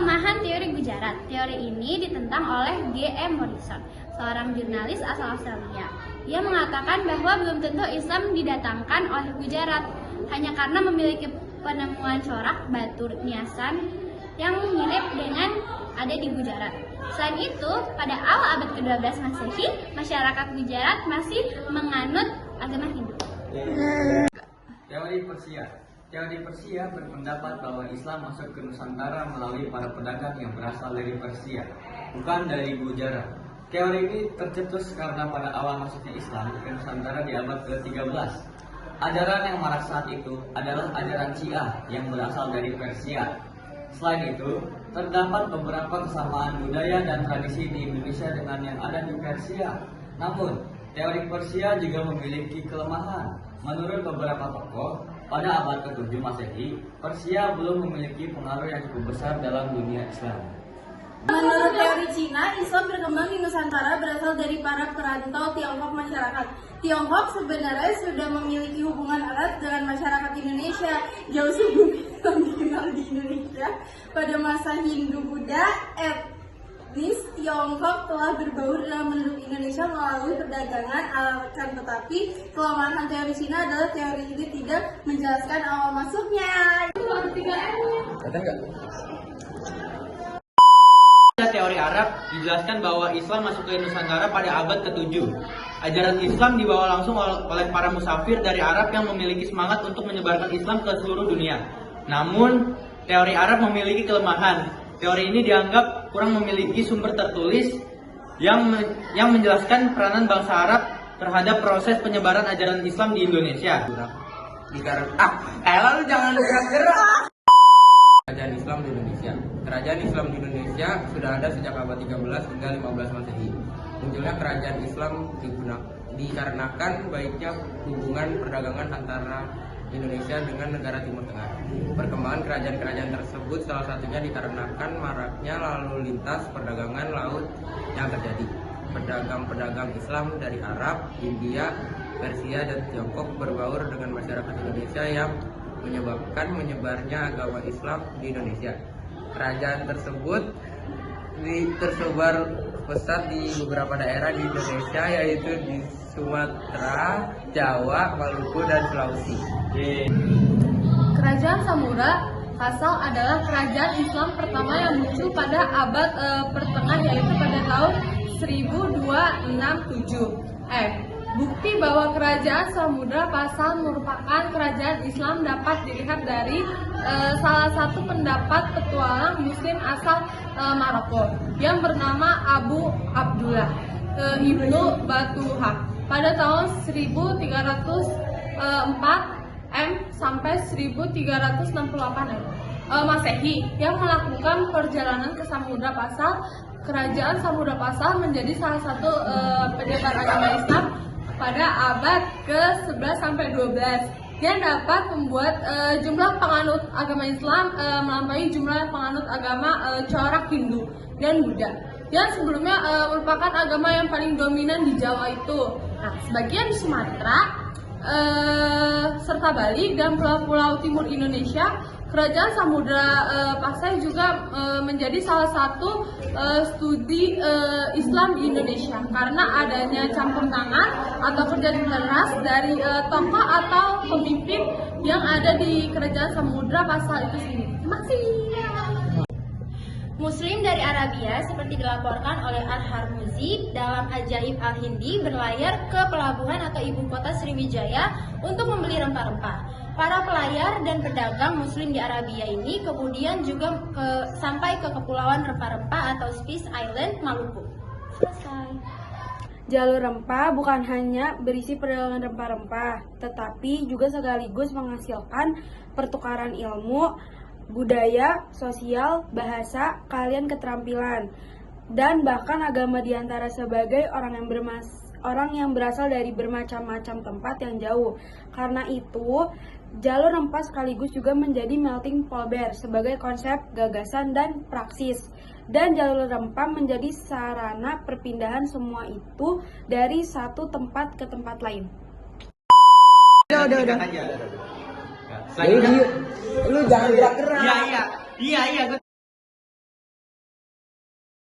kelemahan teori Gujarat. Teori ini ditentang oleh G.M. Morrison, seorang jurnalis asal Australia. Ia mengatakan bahwa belum tentu Islam didatangkan oleh Gujarat hanya karena memiliki penemuan corak batu niasan yang mirip dengan ada di Gujarat. Selain itu, pada awal abad ke-12 Masehi, masyarakat Gujarat masih menganut agama Hindu. Teori Persia. Teori Persia berpendapat bahwa Islam masuk ke Nusantara melalui para pedagang yang berasal dari Persia, bukan dari Gujarat. Teori ini tercetus karena pada awal masuknya Islam ke Nusantara di abad ke-13. Ajaran yang marak saat itu adalah ajaran Syiah yang berasal dari Persia. Selain itu, terdapat beberapa kesamaan budaya dan tradisi di Indonesia dengan yang ada di Persia. Namun, teori Persia juga memiliki kelemahan. Menurut beberapa tokoh, pada abad ke-7 Masehi, Persia belum memiliki pengaruh yang cukup besar dalam dunia Islam. Menurut teori Cina, Islam berkembang di Nusantara berasal dari para perantau Tiongkok masyarakat. Tiongkok sebenarnya sudah memiliki hubungan erat dengan masyarakat Indonesia jauh sebelum Islam dikenal di Indonesia. Pada masa Hindu-Buddha, etnis Tiongkok telah berbaur dalam penduduk Indonesia melalui perdagangan. Akan tetapi, kelemahan teori Cina adalah teori ini tidak menjelaskan awal masuknya. Teori Arab dijelaskan bahwa Islam masuk ke Nusantara pada abad ke-7. Ajaran Islam dibawa langsung oleh para musafir dari Arab yang memiliki semangat untuk menyebarkan Islam ke seluruh dunia. Namun, teori Arab memiliki kelemahan. Teori ini dianggap kurang memiliki sumber tertulis yang menjelaskan peranan bangsa Arab terhadap proses penyebaran ajaran Islam di Indonesia. Lalu jangan gerak-gerak. Kerajaan Islam di Indonesia. Kerajaan Islam di Indonesia sudah ada sejak abad 13 hingga 15 Masehi. Munculnya kerajaan Islam dikarenakan baiknya hubungan perdagangan antara Indonesia dengan negara Timur Tengah. Perkembangan kerajaan-kerajaan tersebut salah satunya dikarenakan maraknya lalu lintas perdagangan laut yang terjadi. Pedagang-pedagang Islam dari Arab, India, Persia, dan Tiongkok berbaur dengan masyarakat Indonesia yang menyebabkan menyebarnya agama Islam di Indonesia. Kerajaan tersebut tersebar pesat di beberapa daerah di Indonesia, yaitu di Sumatera, Jawa, Maluku, dan Sulawesi. Kerajaan Samudra Kasal adalah kerajaan Islam pertama yang muncul pada abad pertengah, yaitu pada tahun 1267. Bukti bahwa kerajaan Samudra Pasal merupakan kerajaan Islam dapat dilihat dari salah satu pendapat petualang Muslim asal Maroko yang bernama Abu Abdullah Ibnu Batuha pada tahun 1304 sampai 1368 Masehi yang melakukan perjalanan ke Samudra Pasal. Kerajaan Samudra Pasal menjadi salah satu penyebar agama Islam pada abad ke-11 sampai 12 yang dapat membuat jumlah penganut agama Islam melampaui jumlah penganut agama corak Hindu dan Buddha yang sebelumnya merupakan agama yang paling dominan di Jawa itu. Nah, sebagian di Sumatera serta Bali dan pulau-pulau timur Indonesia, kerajaan Samudra Pasai juga menjadi salah satu studi Islam di Indonesia karena adanya campur tangan atau kerja keras dari tokoh atau pemimpin yang ada di kerajaan Samudra Pasai itu sendiri. Terima kasih. Muslim dari Arabia seperti dilaporkan oleh Al-Harmuzi dalam Ajaib Al-Hindi berlayar ke pelabuhan atau ibu kota Sriwijaya untuk membeli rempah-rempah. Para pelayar dan pedagang Muslim di Arabia ini kemudian juga sampai ke kepulauan rempah-rempah atau Spice Island, Maluku. Selesai. Jalur rempah bukan hanya berisi perdagangan rempah-rempah, tetapi juga sekaligus menghasilkan pertukaran ilmu, budaya, sosial, bahasa, keahlian, keterampilan, dan bahkan agama diantara sebagai orang yang berasal dari bermacam-macam tempat yang jauh. Karena itu, jalur rempah sekaligus juga menjadi melting pot sebagai konsep, gagasan, dan praksis. Dan jalur rempah menjadi sarana perpindahan semua itu dari satu tempat ke tempat lain. Udah. Lu jangan gerak-gerak. Iya.